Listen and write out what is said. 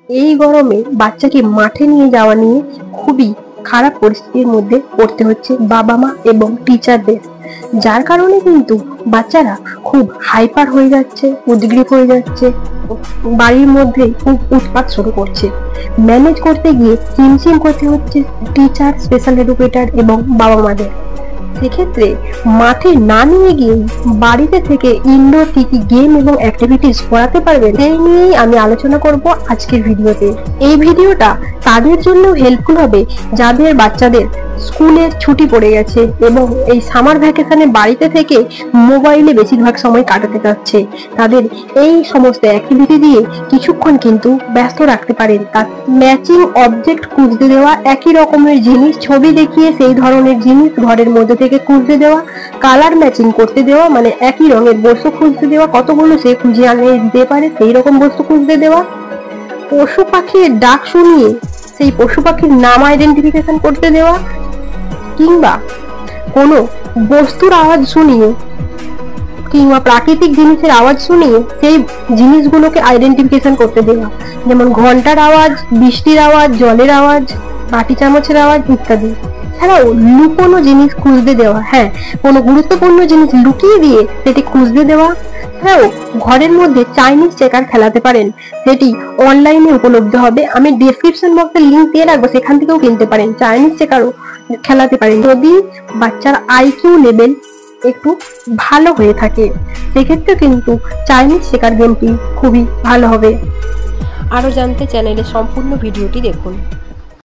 এই গরমে বাচ্চাকে মাঠে নিয়ে যাওয়া নিয়ে খুবই খারাপ পরিস্থিতির মধ্যে পড়তে হচ্ছে বাবা মা এবং টিচারদের, যার কারণে কিন্তু বাচ্চারা খুব হাইপার হয়ে যাচ্ছে, উদ্গ্রীব হয়ে যাচ্ছে, বাড়ির মধ্যে খুব উৎপাত শুরু করছে। ম্যানেজ করতে গিয়ে হিমশিম করতে হচ্ছে টিচার, স্পেশাল এডুকেটর এবং বাবা মাদের। সেক্ষেত্রে মাঠে না নিয়ে গিয়ে বাড়িতে থেকে ইনডোর কি কি গেম এবং অ্যাক্টিভিটিস করাতে পারবেন সেই নিয়েই আমি আলোচনা করব আজকের ভিডিওতে। এই ভিডিওটা তাদের জন্য হেল্পফুল হবে যাদের বাচ্চাদের স্কুলের ছুটি পড়ে গেছে এবং এই সামার ভ্যাকেশনে বাড়িতে থেকে মোবাইলে বেশিরভাগ সময় কাটাতে চাচ্ছে। তাদের এই সমস্ত অ্যাক্টিভিটি দিয়ে কিছুক্ষণ কিন্তু ব্যস্ত রাখতে পারেন। তার ম্যাচিং অবজেক্ট খুঁজতে দেওয়া, একই রকমের জিনিস ছবি দেখিয়ে সেই ধরনের জিনিস ঘরের মধ্যে থেকে খুঁজতে দেওয়া, কালার ম্যাচিং করতে দেওয়া, মানে একই রঙের বস্তু খুঁজতে দেওয়া, কতগুলো সে খুঁজে আনে দিতে পারে সেই রকম বস্তু খুঁজতে দেওয়া, পশু পাখির ডাক শুনিয়ে সেই পশু পাখির নাম আইডেন্টিফিকেশন করতে দেওয়া, কিংবা কোনো বস্তুর আওয়াজ শুনিয়ে কিংবা প্রাকৃতিক জিনিসের আওয়াজ শুনিয়ে সেই জিনিসগুলোকে আইডেন্টিফিকেশন করতে দেওয়া, যেমন ঘন্টার আওয়াজ, বৃষ্টির আওয়াজ, জলের আওয়াজ, বাটি চামচের আওয়াজ ইত্যাদি। এছাড়াও লুকোনো জিনিস খুঁজতে দেওয়া, হ্যাঁ, কোনো গুরুত্বপূর্ণ জিনিস লুকিয়ে দিয়ে সেটি খুঁজতে দেওয়া। এছাড়াও ঘরের মধ্যে চাইনিজ চেকার খেলাতে পারেন, যেটি অনলাইনে উপলব্ধ হবে, আমি ডেসক্রিপশন বক্সে লিঙ্ক দিয়ে রাখবো, সেখান থেকেও কিনতে পারেন। চাইনিজ চেকারও খেলাতে পারেন যদি বাচ্চার আইকিউ লেভেল একটু ভালো হয়ে থাকে, সেক্ষেত্রে কিন্তু চাইনিজ চেকার গেমটি খুবই ভালো হবে। আরো জানতে চ্যানেলের সম্পূর্ণ ভিডিওটি দেখুন।